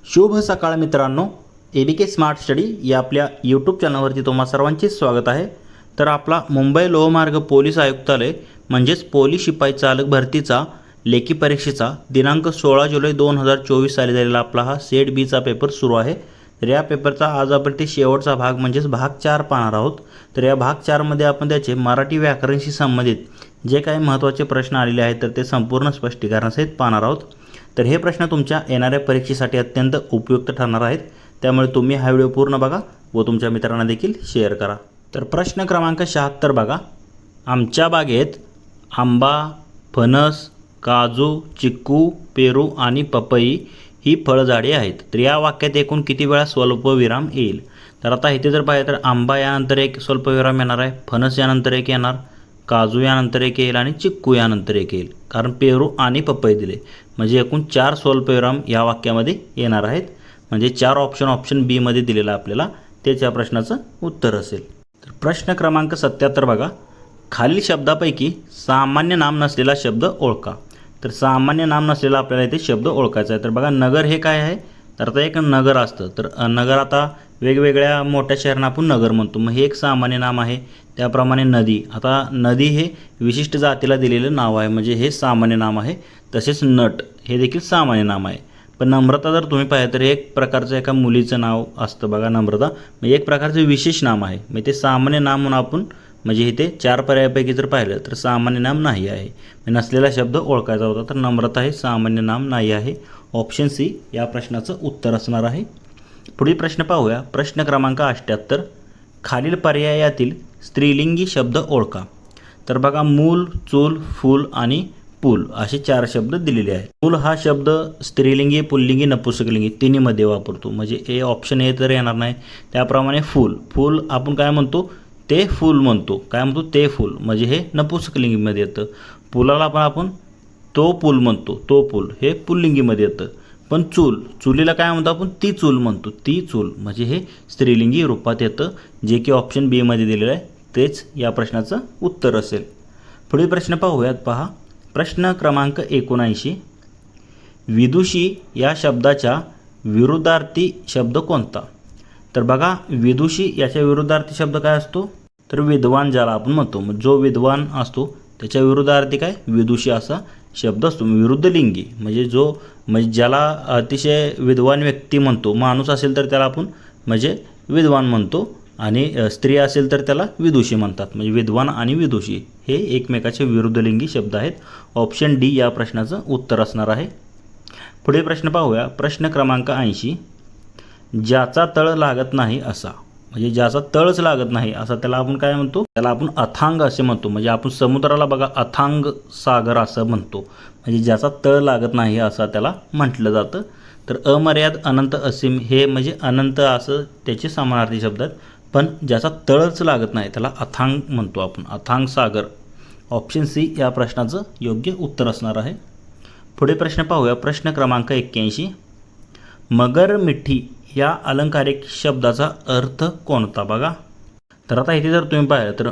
शुभ सकाळ मित्रांनो, ABK स्मार्ट स्टडी या आपल्या यूट्यूब चॅनलवरती तुम्हा सर्वांचे स्वागत आहे। तर आपला मुंबई लोहमार्ग पोलीस आयुक्तालय म्हणजेच पोलीस शिपाई चालक भरतीचा लेखी परीक्षेचा दिनांक 16 जुलै 2024 साली झालेला आपला हा सेट बीचा पेपर सुरू आहे। तर या पेपरचा आज आपण ते शेवटचा भाग म्हणजेच भाग 4 पाहणार आहोत। तर या भाग 4 मध्ये आपण त्याचे मराठी व्याकरणशी संबंधित जे काही महत्त्वाचे प्रश्न आलेले आहेत तर ते संपूर्ण स्पष्टीकरणासहित पाहणार आहोत। तर हे प्रश्न तुमच्या येणाऱ्या परीक्षेसाठी अत्यंत उपयुक्त ठरणार आहेत, त्यामुळे तुम्ही हा व्हिडिओ पूर्ण बघा व तुमच्या मित्रांना देखील शेअर करा। तर प्रश्न क्रमांक 76 बघा, आमच्या बागेत आंबा, फणस, काजू, चिक्कू, पेरू आणि पपई ही फळझाडे आहेत। तर या वाक्यात एकूण किती वेळा स्वल्पविराम येईल? तर आता इथे जर पाहिलं तर आंबा यानंतर एक स्वल्पविराम येणार आहे, फणस यानंतर एक येणार, काजू यानंतर एक येईल आणि चिक्कू यानंतर एक येईल, कारण पेरू आणि पपई दिले म्हणजे एकूण 4 स्वल्पविराम या वाक्यामध्ये येणार आहेत। म्हणजे 4 ऑप्शन बी मध्ये दिलेला आपल्याला तेच या प्रश्नाचं उत्तर असेल। तर प्रश्न क्रमांक 77 बघा, खालील शब्दापैकी सामान्य नाम नसलेला शब्द ओळखा। तर सामान्य नाम नसलेला आपल्याला इथे शब्द ओळखायचा आहे। तर बघा नगर हे काय आहे? तर आता एक नगर असतं, तर नगर आता वेगवेगळ्या मोठ्या शहरांना आपण नगर म्हणतो, मग हे एक सामान्य नाम आहे। त्याप्रमाणे नदी, आता नदी हे विशिष्ट जातीला दिलेलं नाव आहे म्हणजे हे सामान्य नाम आहे। तसेच नट हे देखील सामान्य नाम आहे। पण नम्रता जर तुम्ही पाहिलं तर एक प्रकारचं एका मुलीचं नाव असतं बघा नम्रता, म्हणजे एक प्रकारचं विशेष नाम आहे, म्हणजे ते सामान्य नाम म्हणून आपण म्हणजे इथे 4 पर्यायापैकी जर पाहिलं तर सामान्य नाम नाही आहे, नसलेला शब्द ओळखायचा होता। तर नम्रता हे सामान्य नाम नाही आहे। ऑप्शन सी या प्रश्नाचं उत्तर असणार आहे। पुढील प्रश्न पाहूया, प्रश्न क्रमांक 78, खालील पर्यायातील स्त्रीलिंगी शब्द ओळखा। तर बघा मूल, चूल, फूल आणि पूल असे 4 शब्द दिलेले आहेत। मूल हा शब्द स्त्रीलिंगी, पुल्लिंगी, नपुंसकलिंगी तिन्हीमध्ये वापरतो, म्हणजे ए ऑप्शन ए तर येणार नाही। त्याप्रमाणे फूल, फूल आपण काय म्हणतो? ते फूल म्हणतो, काय म्हणतो? ते फूल, म्हणजे हे नपुंसकलिंगीमध्ये येतं। पुलाला पण आपण तो पूल म्हणतो, तो पूल हे पुल्लिंगीमध्ये येतं। पण चूल, चुलीला काय म्हणतो आपण? ती चूल म्हणतो, ती चूल, म्हणजे हे स्त्रीलिंगी रूपात येतं, जे की ऑप्शन बी मध्ये दिलेलं आहे तेच या प्रश्नाचं उत्तर असेल। पुढील प्रश्न पाहूयात, पहा प्रश्न क्रमांक 79, विदुषी या शब्दाचा विरुद्धार्थी शब्द कोणता? तर बघा विदुषी याच्या विरुद्धार्थी शब्द काय असतो? तर विद्वान, ज्याला आपण म्हणतो, जो विद्वान असतो त्याच्या विरुद्धार्थी काय? विदुषी असा शब्द असतो। विरुद्ध लिंगी म्हणजे म्हणजे ज्याला अतिशय विद्वान व्यक्ती म्हणतो, माणूस असेल तर त्याला आपण म्हणजे विद्वान म्हणतो आणि स्त्री असेल तर त्याला विदुषी म्हणतात। म्हणजे विद्वान आणि विदुषी हे एकमेकाचे विरुद्धलिंगी शब्द आहेत। ऑप्शन डी या प्रश्नाचं उत्तर असणार आहे। पुढील प्रश्न पाहूया, प्रश्न क्रमांक 80, ज्याचा तळ लागत नाही असा, म्हणजे ज्याचा तळच लागत नाही असा त्याला आपण काय म्हणतो? त्याला आपण अथांग असे म्हणतो। म्हणजे आपण समुद्राला बघा अथांग सागर असं म्हणतो, म्हणजे ज्याचा तळ लागत नाही असा त्याला म्हटलं जातं। तर अमर्याद, अनंत, असीम हे म्हणजे अनंत असं त्याचे समानार्थी शब्द आहेत, पण ज्याचा तळच लागत नाही त्याला अथांग म्हणतो आपण, अथांग सागर। ऑप्शन सी या प्रश्नाचं योग्य उत्तर असणार आहे। पुढे प्रश्न पाहूया, प्रश्न क्रमांक 81, मगर मिठी या अलंकारिक शब्दाचा अर्थ कोणता? बघा तर आता इथे जर तुम्ही पाहिलं तर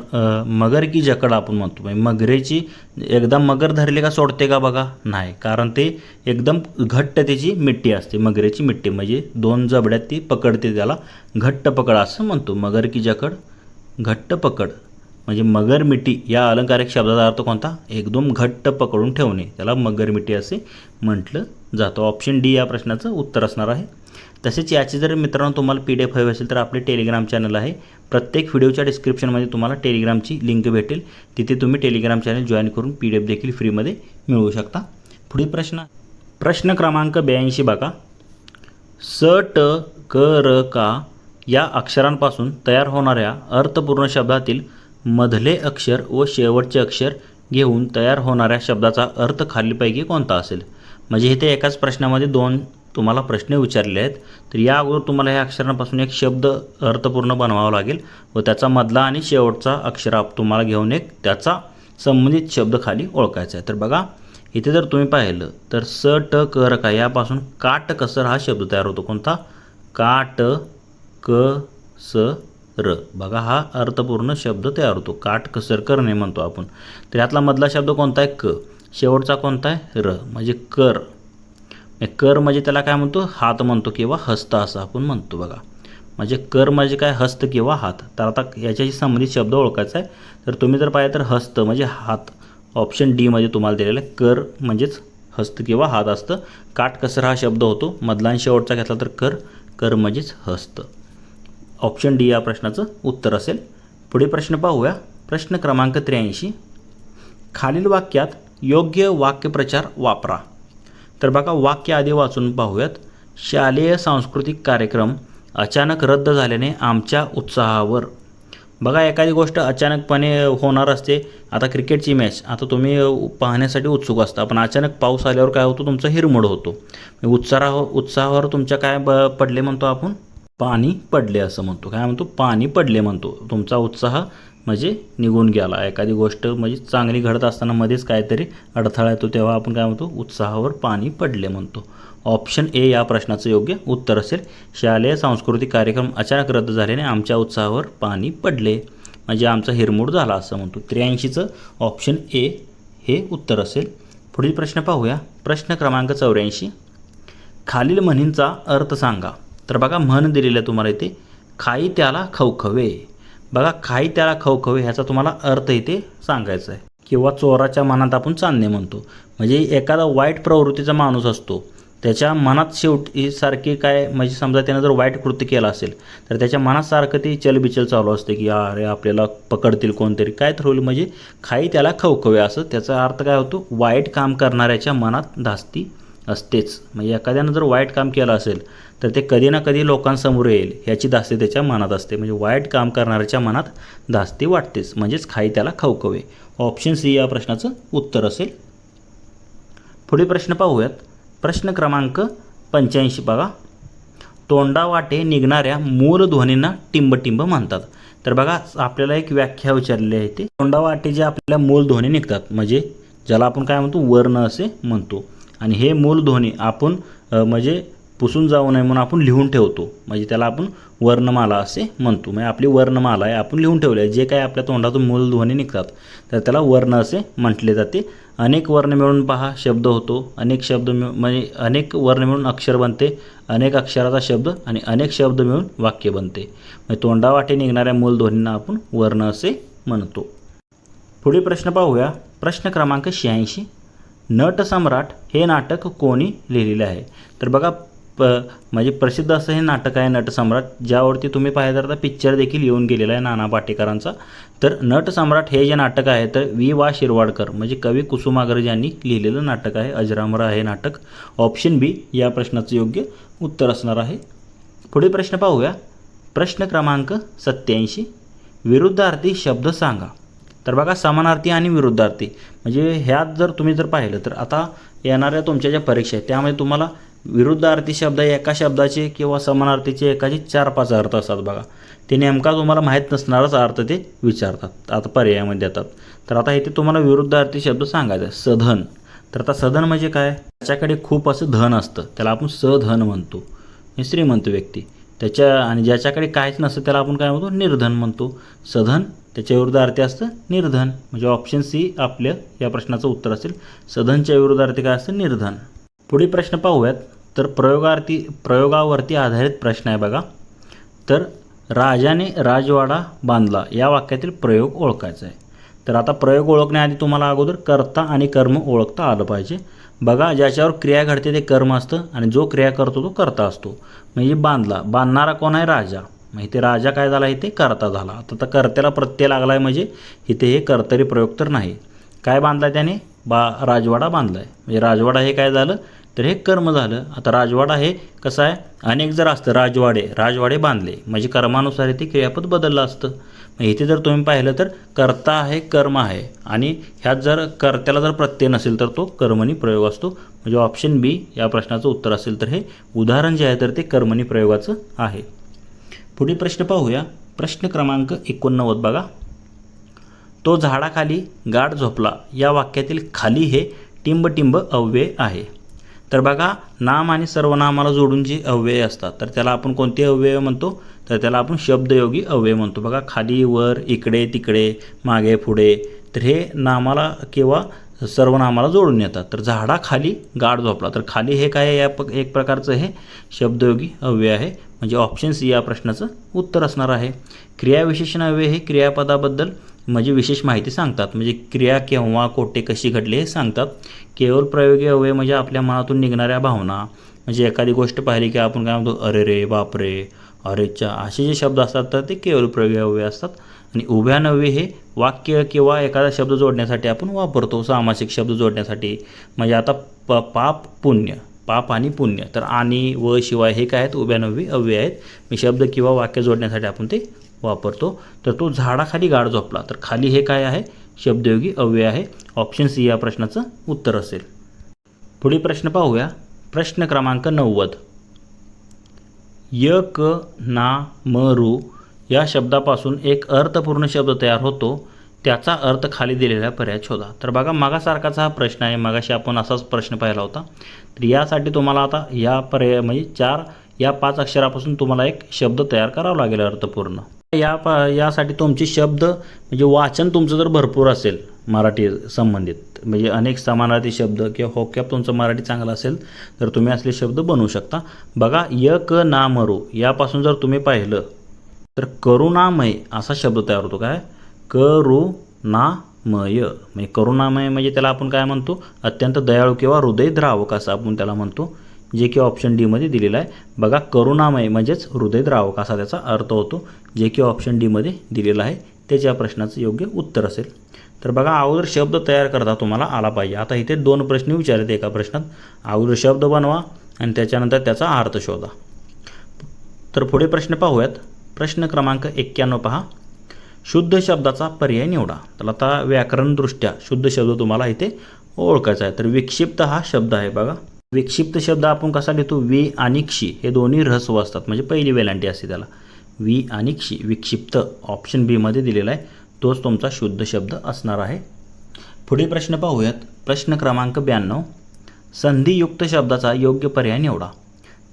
मगर की जकड आपण म्हणतो, म्हणजे मगरेची एकदा मगर धरली का सोडते का? बघा नाही, कारण ते एकदम घट्ट त्याची मिठी असते, मगरेची मिठी म्हणजे 2 जबड्यात ती पकडते, त्याला घट्ट पकड असं म्हणतो। मगर की जकड, घट्ट पकड, म्हणजे मगर मिठी या अलंकारिक शब्दाचा अर्थ कोणता? एकदम घट्ट पकडून ठेवणे, त्याला मगर मिठी असे म्हटलं जातं। ऑप्शन डी या प्रश्नाचं उत्तर असणार आहे। तसेच याची जर मित्रांनो तुम्हाला PDF हवी असेल तर आपले टेलिग्राम चॅनल आहे, प्रत्येक व्हिडिओच्या डिस्क्रिप्शनमध्ये तुम्हाला टेलिग्रामची लिंक भेटेल, तिथे तुम्ही टेलिग्राम चॅनल जॉईन करून PDF देखील फ्रीमध्ये मिळवू शकता। पुढील प्रश्न क्रमांक 82 बघा, स, ट, क, र, का या अक्षरांपासून तयार होणाऱ्या अर्थपूर्ण शब्दातील मधले अक्षर व शेवटचे अक्षर घेऊन तयार होणाऱ्या शब्दाचा अर्थ खालीलपैकी कोणता असेल? म्हणजे इथे एकाच प्रश्नामध्ये 2 तुम्हाला प्रश्न विचारले आहेत। तर या अगोदर तुम्हाला ह्या अक्षरांपासून एक शब्द अर्थपूर्ण बनवावा लागेल व त्याचा मधला आणि शेवटचा अक्षर तुम्हाला घेऊन एक त्याचा संबंधित शब्द खाली ओळखायचा आहे। तर बघा इथे जर तुम्ही पाहिलं तर स, ट, क, र, का यापासून काट कसर हा शब्द तयार होतो। कोणता? काट क स र, बघा हा अर्थपूर्ण शब्द तयार होतो, काट कसर करणे म्हणतो आपण। तर यातला मधला शब्द कोणता आहे? क, शेवटचा कोणता आहे? र, म्हणजे कर। कर म्हणजे त्याला काय म्हणतो, हात म्हणतो किंवा हस्त असं आपण म्हणतो बघा. म्हणजे कर म्हणजे काय, हस्त किंवा हात. तर आता याच्याशी संबंधित शब्द ओळखायचा आहे. तर तुम्ही जर पाहिलं तर हस्त म्हणजे हात, ऑप्शन डी मध्ये तुम्हाला दिलेलं आहे. कर म्हणजेच हस्त किंवा हात असतं. काटकसर हा शब्द होतो, मधला आणि शेवटचा घेतला तर कर, कर म्हणजेच हस्त. ऑप्शन डी या प्रश्नाचं उत्तर असेल. पुढे प्रश्न पाहूया. प्रश्न क्रमांक 83. खालील वाक्यात योग्य वाक्यप्रचार वापरा. तर बघा वाक्य आधी वाचून पाहूयात. शालेय सांस्कृतिक कार्यक्रम अचानक रद्द झाल्याने आमच्या उत्साहावर. बघा एखादी गोष्ट अचानकपणे होणार असते. आता क्रिकेटची मॅच आता तुम्ही पाहण्यासाठी उत्सुक असता, पण अचानक पाऊस आल्यावर काय होतं, तुमचा हिरमोड होतो. उत्साहावर तुमच्या काय पडले म्हणतो आपण, पाणी पडले असं म्हणतो. काय म्हणतो, पाणी पडले म्हणतो. तुमचा उत्साह म्हणजे निघून गेला. एखादी गोष्ट म्हणजे चांगली घडत असताना मध्येच काहीतरी अडथळा येतो तेव्हा आपण काय म्हणतो, उत्साहावर पाणी पडले म्हणतो. ऑप्शन ए या प्रश्नाचं योग्य उत्तर असेल. शालेय सांस्कृतिक कार्यक्रम अचानक रद्द झाल्याने आमच्या उत्साहावर पाणी पडले म्हणजे आमचा हिरमोड झाला असं म्हणतो. 83चं ऑप्शन ए हे उत्तर असेल. पुढील प्रश्न पाहूया. प्रश्न क्रमांक 84. खालील म्हणींचा अर्थ सांगा. तर बघा म्हण दिलेलं आहे तुम्हाला इथे, खाई त्याला खवखवे. बघा खाई त्याला खवखवे ह्याचा तुम्हाला अर्थ इथे सांगायचा आहे. किंवा चोराच्या मनात आपण चांदणे म्हणतो. म्हणजे एखादा वाईट प्रवृत्तीचा माणूस असतो, त्याच्या मनात शेवटी सारखी काय म्हणजे समजा त्यानं जर वाईट कृत्य केलं असेल तर त्याच्या मनात सारखं ती चलबिचल चालू असते की अरे आपल्याला पकडतील कोणतरी, काय तर होईल. म्हणजे खाई त्याला खवखवे असं त्याचा अर्थ काय होतो, वाईट काम करणाऱ्याच्या मनात धास्ती असतेच. म्हणजे एखाद्यानं जर वाईट काम केलं असेल तर ते कधी ना कधी लोकांसमोर येईल ह्याची धास्ती त्याच्या मनात असते. म्हणजे वाईट काम करणाऱ्याच्या मनात धास्ती वाटतेच, म्हणजेच खाई त्याला खवखवे. ऑप्शन सी या प्रश्नाचं उत्तर असेल. पुढील प्रश्न पाहूयात. प्रश्न क्रमांक 85 बघा. तोंडावाटे निघणाऱ्या मूल ध्वनींना टिंबटिंब म्हणतात. तर बघा आपल्याला एक व्याख्या विचारलेली आहे. ते तोंडावाटे जे आपल्या मूल ध्वनी निघतात म्हणजे ज्याला आपण काय म्हणतो, वर्ण असे म्हणतो. आणि हे मूल ध्वनी आपण म्हणजे पुसून जाऊ नये म्हणून आपण लिहून ठेवतो. म्हणजे त्याला आपण वर्णमाला असे म्हणतो. म्हणजे आपली वर्णमाला आहे, आपण लिहून ठेवले. जे काय आपल्या तोंडातून मूल ध्वनी निघतात तर त्याला वर्ण असे म्हटले जाते. अनेक वर्ण मिळून पहा शब्द होतो. अनेक शब्द म्हणजे अनेक वर्ण मिळून अक्षर बनते. अनेक अक्षराचा शब्द आणि अनेक शब्द मिळून वाक्य बनते. म्हणजे तोंडावाटे निघणाऱ्या मूल ध्वनींना आपण वर्ण असे म्हणतो. पुढील प्रश्न पाहूया. प्रश्न क्रमांक 86. नटसम्राट हे नाटक कोणी लिहिलेले आहे. तर बघा म्हणजे प्रसिद्ध असं हे नाटक आहे नटसम्राट, ज्यावरती तुम्ही पाहिलं तर पिक्चर देखील येऊन गेलेला आहे नाना पाटेकरांचा. तर नटसम्राट हे जे नाटक आहे तर वि. शिरवाडकर म्हणजे कवी कुसुमाग्रज यांनी लिहिलेलं नाटक आहे. अजरामर हे नाटक. ऑप्शन बी या प्रश्नाचं योग्य उत्तर असणार आहे. पुढील प्रश्न पाहूया. प्रश्न क्रमांक 87. विरुद्धार्थी शब्द सांगा. तर बघा समानार्थी आणि विरुद्धार्थी म्हणजे ह्यात जर तुम्ही जर पाहिलं तर आता येणाऱ्या तुमच्या ज्या परीक्षा आहेत त्यामध्ये तुम्हाला विरुद्धार्थी शब्द एका शब्दाचे किंवा समानार्थीचे एकाचे 4-5 अर्थ असतात बघा. ते नेमका तुम्हाला माहीत नसणारच अर्थ ते विचारतात, आता पर्यायामध्ये देतात. तर आता इथे तुम्हाला विरुद्धार्थी शब्द सांगायचा आहे. सधन. तर आता सधन म्हणजे काय, त्याच्याकडे खूप असं धन असतं त्याला आपण सधन म्हणतो. श्रीमंत व्यक्ती. आणि ज्याच्याकडे काहीच नसतं त्याला आपण काय म्हणतो, निर्धन म्हणतो. सधन त्याच्या विरुद्धार्थी असतं निर्धन. म्हणजे ऑप्शन सी आपल्या या प्रश्नाचं उत्तर असेल. सधनच्या विरुद्धार्थी काय असतं, निर्धन. पुढील प्रश्न पाहूयात. तर प्रयोगावरती आधारित प्रश्न आहे बघा. तर राजाने राजवाडा बांधला या वाक्यातील प्रयोग ओळखायचा आहे. तर आता प्रयोग ओळखण्याआधी तुम्हाला अगोदर कर्ता आणि कर्म ओळखता आलं पाहिजे. बघा ज्याच्यावर क्रिया घडते ते कर्म असतं आणि जो क्रिया करतो तो कर्ता असतो. म्हणजे बांधला, बांधणारा कोण आहे, राजा. मग इथे राजा काय झाला, इथे कर्ता झाला. आता कर्त्याला प्रत्यय लागला आहे म्हणजे इथे हे कर्तरी प्रयोग तर नाही. काय बांधला त्याने, राजवाडा बांधला आहे. म्हणजे राजवाडा हे काय झालं तर हे कर्म झालं. आता राजवाडा हे कसं आहे, अनेक जर असतं राजवाडे बांधले म्हणजे कर्मानुसार इथे क्रियापद बदललं असतं. मग इथे जर तुम्ही पाहिलं तर कर्ता आहे, कर्म आहे आणि ह्यात जर कर्त्याला जर प्रत्यय नसेल तर तो कर्मणी प्रयोग असतो. म्हणजे ऑप्शन बी या प्रश्नाचं उत्तर असेल. तर हे उदाहरण जे आहे तर ते कर्मणी प्रयोगाचं आहे. पुढील प्रश्न पाहूया. प्रश्न क्रमांक 89 बघा. तो झाडाखाली गाढ झोपला या वाक्यातील खाली हे टिंबटिंब अव्यय आहे. तर बघा नाम आणि सर्वनामाला जोडून जे अव्यय असतात तर त्याला आपण कोणते अव्यय म्हणतो, तर त्याला आपण शब्दयोगी अव्यय म्हणतो. बघा खाली, वर, इकडे, तिकडे, मागे, पुढे. तर हे नामाला किंवा सर्वनामाला जोडून येतात. तर झाडाखाली गाढ झोपला, तर खाली हे काय आहे, एक प्रकारचं हे शब्दयोगी अव्यय आहे, म्हणजे ऑप्शन सी या प्रश्नाचं उत्तर असणार आहे. क्रियाविशेषण अव्यय हे क्रियापदाबद्दल म्हणजे विशेष माहिती सांगतात, म्हणजे क्रिया केव्हा, कोठे, कशी घडली हे सांगतात. केवळ प्रयोगी अव्यय म्हणजे आपल्या मनातून निघणाऱ्या भावना, म्हणजे एखादी गोष्ट पाहिली की आपण काय म्हणतो, अरे रे, बापरे, अरेच्या, असे जे शब्द असतात तर ते केवळ प्रयोगी अव्यय असतात. आणि उभ्यान अव्यय हे वाक्य किंवा एखादा शब्द जोडण्यासाठी आपण वापरतो, सामासिक शब्द जोडण्यासाठी. म्हणजे आता पाप पुण्य, पाप आणि पुण्य, तर आणि व शिवाय हे काय आहेत, उभ्यानव्यय अव्यय आहेत. मी शब्द किंवा वाक्य जोडण्यासाठी आपण ते वापरतो. तर तो झाडाखाली गाढ झोपला, तर खाली हे काय आहे, शब्दयोगी अव्यय आहे. ऑप्शन सी या प्रश्नाचं उत्तर असेल. पुढील प्रश्न पाहूया. प्रश्न क्रमांक 90. य क ना म रू या शब्दापासून एक अर्थपूर्ण शब्द तयार होतो, त्याचा अर्थ खाली दिलेल्या पर्यायात शोधा. तर बघा, मागासारखाच हा प्रश्न आहे, मागाशी आपण असाच प्रश्न पाहिला होता. तर यासाठी तुम्हाला आता या पर्याय म्हणजे 5 अक्षरापासून तुम्हाला एक शब्द तयार करावा लागेल अर्थपूर्ण. यासाठी तुमचे शब्द म्हणजे वाचन तुमचं जर भरपूर असेल मराठी संबंधित, म्हणजे अनेक समानार्थी शब्द किंवा होक्याप तुमचं मराठी चांगलं असेल तर तुम्ही असले शब्द बनवू शकता. बघा, य क ना मरू यापासून जर तुम्ही पाहिलं तर करुणामय असा शब्द तयार होतो. काय, करुणामय, म्हणजे करुणामय म्हणजे त्याला आपण काय म्हणतो, अत्यंत दयाळू किंवा हृदयद्रावक असं आपण त्याला म्हणतो, जे की ऑप्शन डी मध्ये दिलेलं आहे. बघा, करुणामय म्हणजेच हृदयद्रावक असा त्याचा अर्थ होतो, जे की ऑप्शन डी मध्ये दिलेला आहे. त्याच्या प्रश्नाचं योग्य उत्तर असेल. तर बघा, अगोदर शब्द तयार करता तुम्हाला आला पाहिजे. आता इथे 2 प्रश्न विचारले एका प्रश्नात. अगोदर शब्द बनवा आणि त्याच्यानंतर त्याचा अर्थ शोधा. तर पुढे प्रश्न पाहूयात. प्रश्न क्रमांक 91 पहा. शुद्ध शब्दाचा पर्याय निवडा. तर आता व्याकरणदृष्ट्या शुद्ध शब्द तुम्हाला इथे ओळखायचा आहे. तर विक्षिप्त हा शब्द आहे. बघा, विक्षिप्त शब्द आपण कसा लिहितो, वी आणि क्षी हे दोन्ही ऱ्हस्व असतात, म्हणजे पहिली वेलांटी असते त्याला, वी आणि क्षी, विक्षिप्त. ऑप्शन बी मध्ये दिलेला आहे, तोच तुमचा शुद्ध शब्द असणार आहे. पुढील प्रश्न पाहूयात. प्रश्न क्रमांक 92. संधियुक्त शब्दाचा योग्य पर्याय निवडा.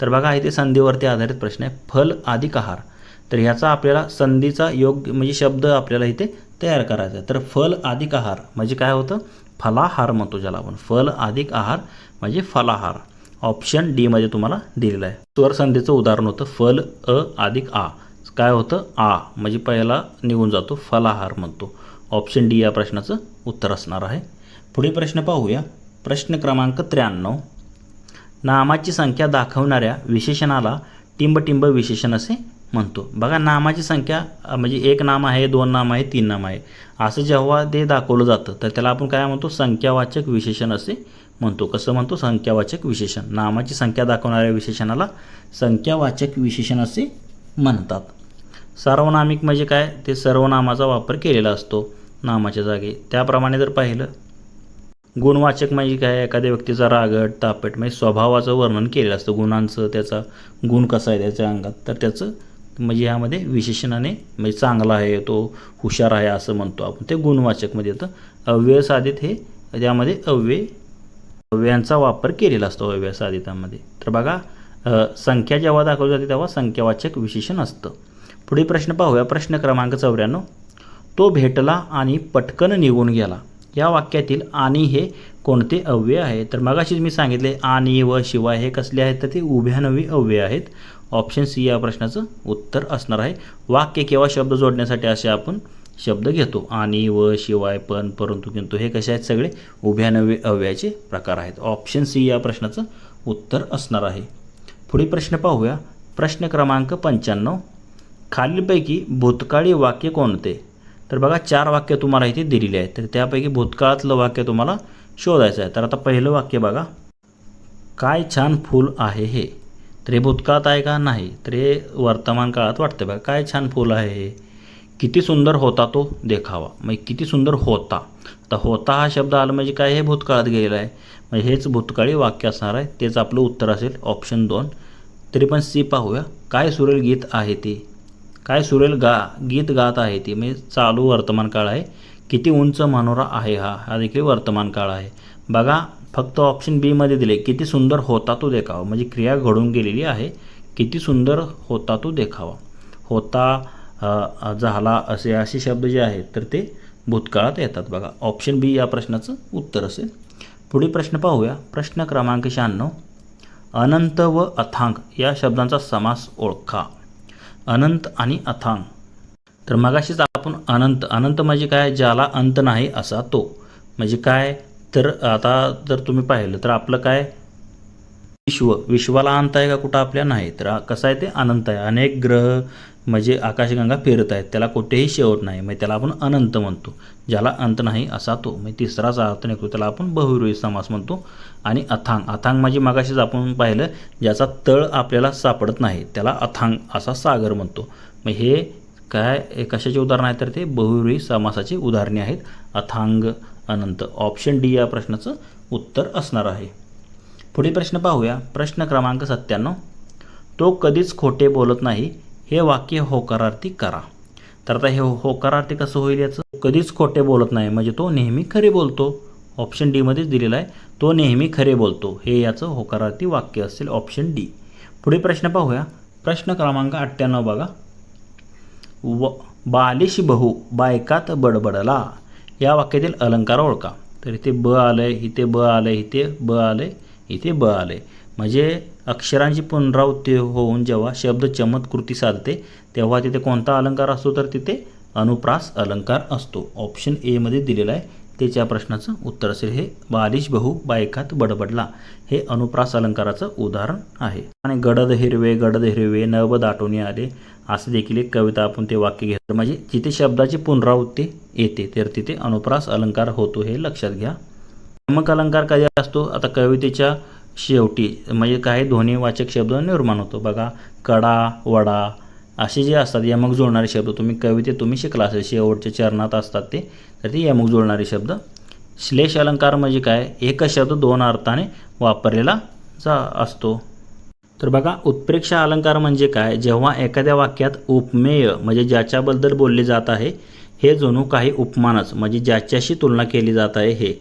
तर बघा, इथे संधीवरती आधारित प्रश्न आहे. फल अधिक आहार, तर ह्याचा आपल्याला संधीचा योग्य म्हणजे शब्द आपल्याला इथे तयार करायचा आहे. तर फल अधिक आहार म्हणजे काय होतं, फलाहार म्हणतो ज्याला आपण. फल अधिक आहार म्हणजे फलाहार. ऑप्शन डी मध्ये तुम्हाला दिलेलं आहे. स्वर संधीचं उदाहरण होतं फल अ अधिक आ, काय होतं, आ म्हणजे पहिला निघून जातो, फलाहार म्हणतो. ऑप्शन डी या प्रश्नाचं उत्तर असणार आहे. पुढील प्रश्न पाहूया. प्रश्न क्रमांक 93. नामाची संख्या दाखवणाऱ्या विशेषणाला टिंबटिंब विशेषण असे म्हणतो. बघा, नामाची संख्या म्हणजे 1 नाम आहे, 2 नाम आहे, 3 नाम आहे, असं जेव्हा ते दाखवलं जातं तर त्याला आपण काय म्हणतो, संख्यावाचक विशेषण असे म्हणतो. कसं म्हणतो, संख्यावाचक विशेषण. नामाची संख्या दाखवणाऱ्या विशेषणाला संख्यावाचक विशेषण असे म्हणतात. सार्वनामिक म्हणजे काय, ते सर्वनामाचा वापर केलेला असतो नामाच्या जागी. त्याप्रमाणे जर पाहिलं, गुणवाचक म्हणजे काय, एखाद्या व्यक्तीचा रागट, तापट म्हणजे स्वभावाचं वर्णन केलेलं असतं, गुणांचं, त्याचा गुण कसा आहे त्याच्या अंगात, तर त्याचं म्हणजे ह्यामध्ये विशेषणाने म्हणजे चांगला आहे, तो हुशार आहे असं म्हणतो आपण, ते गुणवाचकमध्ये येतं. अव्यय साधित हे त्यामध्ये अव्ययांचा वापर केलेला असतो अव्यय साधितामध्ये. तर बघा, संख्या जेव्हा दाखवली जाते तेव्हा संख्यावाचक विशेषण असतं. पुढील प्रश्न पाहूया. प्रश्न क्रमांक 94. तो भेटला आणि पटकन निघून गेला या वाक्यातील आणि हे कोणते अव्यय आहे. तर मगाशीच मी सांगितले, आणि व शिवाय हे कसले आहेत, तर ते उभ्यानवी अव्यय आहेत. ऑप्शन सी या प्रश्नाचं उत्तर असणार आहे. वाक्य किंवा शब्द जोडण्यासाठी असे आपण शब्द घेतो, आणि व शिवाय, पण, परंतु, किंतु हे कसे आहेत, सगळे उभ्यानवी अव्ययाचे प्रकार आहेत. ऑप्शन सी या प्रश्नाचं उत्तर असणार आहे. पुढील प्रश्न पाहूया. प्रश्न क्रमांक 95. खालीलपैकी भूतकाळी वाक्य कोणते. तर बघा, 4 वाक्य तुम्हाला इथे दिलेली आहेत, तर त्यापैकी भूतकाळातलं वाक्य तुम्हाला शोधायचं आहे. तर आता पहिलं वाक्य बघा, काय छान फूल आहे हे. तर हे भूतकाळात आहे का, नाही, तर हे वर्तमान काळात वाटतं. बघा, काय छान फूल आहे हे. किती सुंदर होता तो देखावा, म्हणजे किती सुंदर होता. आता होता हा शब्द आला म्हणजे काय, हे भूतकाळात गेलेला आहे, म्हणजे हेच भूतकाळी वाक्य असणार आहे. तेच आपलं उत्तर असेल, ऑप्शन 2. तरी पण सी पाहूया. काय सुरेल गीत आहे ते. काय सुरेल गीत गात आहे ती, म्हणजे चालू वर्तमान काळ आहे. किती उंच मनोरा आहे हा देखील वर्तमान काळ आहे. बघा, फक्त ऑप्शन बी मध्ये दिले, किती सुंदर होता तो देखावा, म्हणजे क्रिया घडून गेलेली आहे. किती सुंदर होता तो देखावा, होता, झाला, असे शब्द जे आहेत तर ते भूतकाळात येतात. बघा ऑप्शन बी या प्रश्नाचं उत्तर असेल. पुढील प्रश्न पाहूया. प्रश्न क्रमांक 96. अनंत व अथांग या शब्दांचा समास ओळखा. अनंत आणि अथांग. तर मगाशीच आपण अनंत म्हणजे काय, ज्याला अंत नाही असा तो. म्हणजे काय, तर आता जर तुम्ही पाहिलं तर आपलं काय, विश्वाला अंत आहे का कुठं आपल्या, नाही. तर कसं आहे ते अनंत आहे. अनेक ग्रह म्हणजे आकाशगंगा फिरत आहेत, त्याला कुठेही शेवट नाही, मग त्याला आपण अनंत म्हणतो. ज्याला अंत नाही असा तो, म्हणजे तिसराच अर्थ निघतो, त्याला आपण बहुव्रीही समास म्हणतो. आणि अथांग म्हणजे मगाशीच आपण पाहिलं, ज्याचा तळ आपल्याला सापडत नाही त्याला अथांग असा सागर म्हणतो. मग हे काय कशाचे उदाहरण आहे, तर ते बहुव्रीही समासाची उदाहरणे आहेत. अथांग, अनंत. ऑप्शन डी या प्रश्नाचं उत्तर असणार आहे. पुढील प्रश्न पाहूया. प्रश्न क्रमांक 97. तो कधीच खोटे बोलत नाही हे वाक्य होकारार्थी करा. तर आता हे होकारार्थी कसं होईल याचं, कधीच खोटे बोलत नाही म्हणजे तो नेहमी खरे बोलतो. ऑप्शन डी मध्येच दिलेला आहे, तो नेहमी खरे बोलतो, हे याचं होकारार्थी वाक्य असेल. Option D. पुढील प्रश्न पाहूया. प्रश्न क्रमांक 98 बघा. बालिश बहु बायकात बडबडला या वाक्यातील अलंकार ओळखा. तर इथे ब आलंय, इथे ब आलंय, इथे ब आलंय, इथे ब आलंय. म्हणजे अक्षरांची पुनरावृत्ती होऊन जेव्हा शब्द चमत्कृती साधते तेव्हा तिथे कोणता अलंकार असतो, तर तिथे अनुप्रास अलंकार असतो. ऑप्शन ए मध्ये दिलेला आहे, त्याच्या प्रश्नाचं उत्तर असेल हे. बालिश बहु बायकात बडबडला हे अनुप्रास अलंकाराचं उदाहरण आहे. आणि गडद हिरवे नभ दाटून आले असं देखील एक कविता आपण ते वाक्य घेतो. म्हणजे जिथे शब्दाची पुनरावृत्ती येते तर तिथे अनुप्रास अलंकार होतो, हे लक्षात घ्या. यमक अलंकार कधी असतो, आता कवितेच्या शेवटी म्हणजे काही ध्वनिवाचक शब्द निर्माण होतो. बघा कडा, वडा असे जे असतात यमक जुळणारे शब्द तुम्ही कवितेत तुम्ही शिकला असेल, शेवटच्या चरणात असतात ते, तर ते यमक जुळणारे शब्द. श्लेष अलंकार म्हणजे काय, एकच शब्द दोन अर्थाने वापरलेला असतो. तर बघा उत्प्रेक्षा अलंकार म्हणजे काय, जेव्हा एखाद्या वाक्यात उपमेय म्हणजे ज्याच्याबद्दल बोलले जात आहे हे जणू काही उपमानच म्हणजे ज्याच्याशी तुलना केली जात आहे हे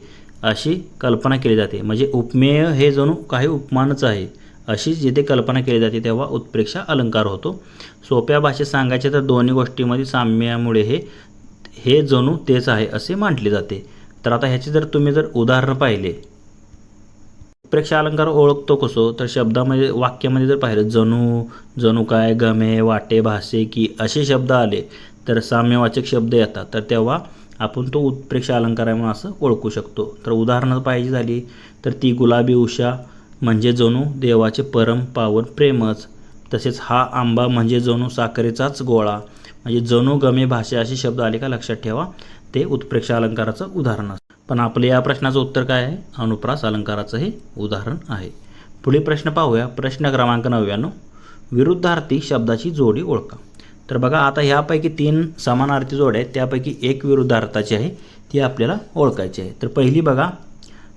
अशी कल्पना केली जाते. म्हणजे उपमेय हे जणू काही उपमानच आहे अशी जिथे कल्पना केली जाते तेव्हा उत्प्रेक्षा अलंकार होतो. सोप्या भाषेत सांगायचे तर दोन्ही गोष्टींमध्ये साम्यामुळे हे जणू तेच आहे असे मानले जाते. तर आता ह्याचे जर तुम्ही जर उदाहरण पाहिले, उत्प्रेक्षा अलंकार ओळखतो कसं, तर शब्दामध्ये वाक्यामध्ये जर पाहिलं जणू काय, गमे, वाटे, भासे की असे शब्द आले तर साम्यवाचक शब्द येतात, तर तेव्हा आपण तो उत्प्रेक्षा अलंकार आहे म्हणून असं ओळखू शकतो. तर उदाहरणं पाहिजे झाली तर ती गुलाबी उषा म्हणजे जणू देवाचे परम पावन प्रेमच. तसेच हा आंबा म्हणजे जणू साखरेचाच गोळा. म्हणजे जणू, गमे, भाषा असे शब्द आले का लक्षात ठेवा, ते उत्प्रेक्षा अलंकाराचं उदाहरण असतं. पण आपलं या प्रश्नाचं उत्तर काय आहे, अनुप्रास अलंकाराचं हे उदाहरण आहे. पुढील प्रश्न पाहूया. प्रश्न क्रमांक 99. विरुद्धार्थी शब्दाची जोडी ओळखा. तर बघा आता ह्यापैकी 3 समानार्थी जोड्या आहेत, त्यापैकी एक विरुद्धार्थाची आहे, ती आपल्याला ओळखायची आहे. तर पहिली बघा,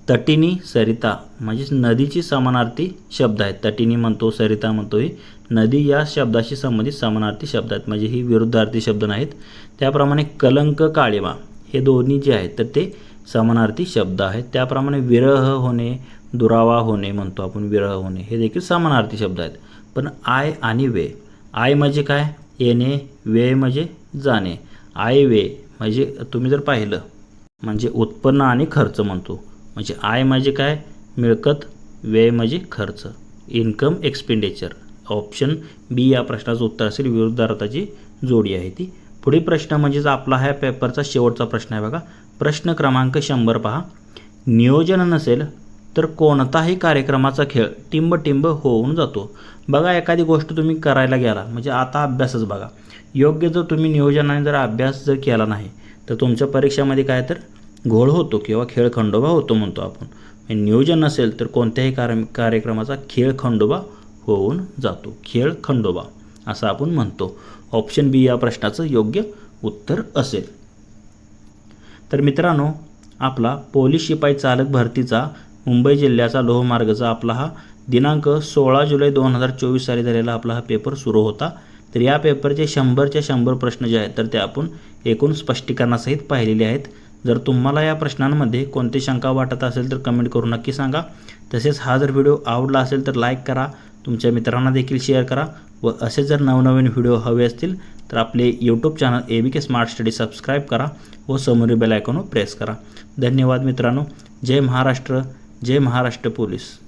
तटिनी, सरिता म्हणजे नदीची समानार्थी शब्द आहेत. तटिनी म्हणतो, सरिता म्हणतो, ही नदी या शब्दाशी संबंधित समानार्थी शब्द आहेत, म्हणजे ही विरुद्धार्थी शब्द नाहीत. त्याप्रमाणे कलंक, काळिमा हे दोन्ही जे आहेत तर ते समानार्थी शब्द आहेत. त्याप्रमाणे विरह होणे, दुरावा होणे म्हणतो आपण, विरह होणे हे देखील समानार्थी शब्द आहेत. पण आय आणि वे, आय म्हणजे काय, येणे, वे म्हणजे जाणे. आय वे म्हणजे तुम्ही जर पाहिलं म्हणजे उत्पन्न आणि खर्च म्हणतो. म्हणजे आय म्हणजे काय, मिळकत, वे म्हणजे खर्च, इन्कम एक्सपेंडिचर. ऑप्शन बी या प्रश्नाचं उत्तर असेल, विरुद्धार्थाची जोडी आहे ती. पुढील प्रश्न म्हणजेच आपला ह्या पेपरचा शेवटचा प्रश्न आहे बघा. प्रश्न क्रमांक 100 पहा. नियोजन नसेल तर कोणताही कार्यक्रमाचा खेळ टिंब होऊन जातो. बघा एखादी गोष्ट तुम्ही करायला गेला म्हणजे आता अभ्यासच बघा, योग्य जर तुम्ही नियोजनाने जर अभ्यास जर केला नाही तर तुमच्या परीक्षामध्ये काय तर घोळ होतो किंवा खेळखंडोबा होतो म्हणतो आपण. नियोजन नसेल तर कोणत्याही कार्यक्रमाचा खेळखंडोबा होऊन जातो, खेळखंडोबा असं आपण म्हणतो. ऑप्शन बी या प्रश्नाचं योग्य उत्तर असेल. तर मित्रांनो, आपला पोलीस शिपाई चालक भरतीचा मुंबई जिल्ह्याचा लोहमार्गचा आपला हा दिनांक 16 जुलै 2024 साली झालेला आपला हा पेपर सुरू होता. तर या पेपरचे 100च्या 100 प्रश्न जे आहेत तर ते आपण एकूण स्पष्टीकरणासहित पाहिलेले आहेत. जर तुम्हाला या प्रश्नांमध्ये कोणती शंका वाटत असेल तर कमेंट करून नक्की सांगा. तसेच हा जर व्हिडिओ आवडला असेल तर लाईक करा, तुमच्या मित्रांना देखील शेअर करा व असे जर नवनवीन व्हिडिओ हवे असतील तर आपले YouTube channel ABK smart study subscribe करा व समोरील बेल आयकॉनवर प्रेस करा. धन्यवाद मित्रांनो. जय महाराष्ट्र, जय महाराष्ट्र पोलीस.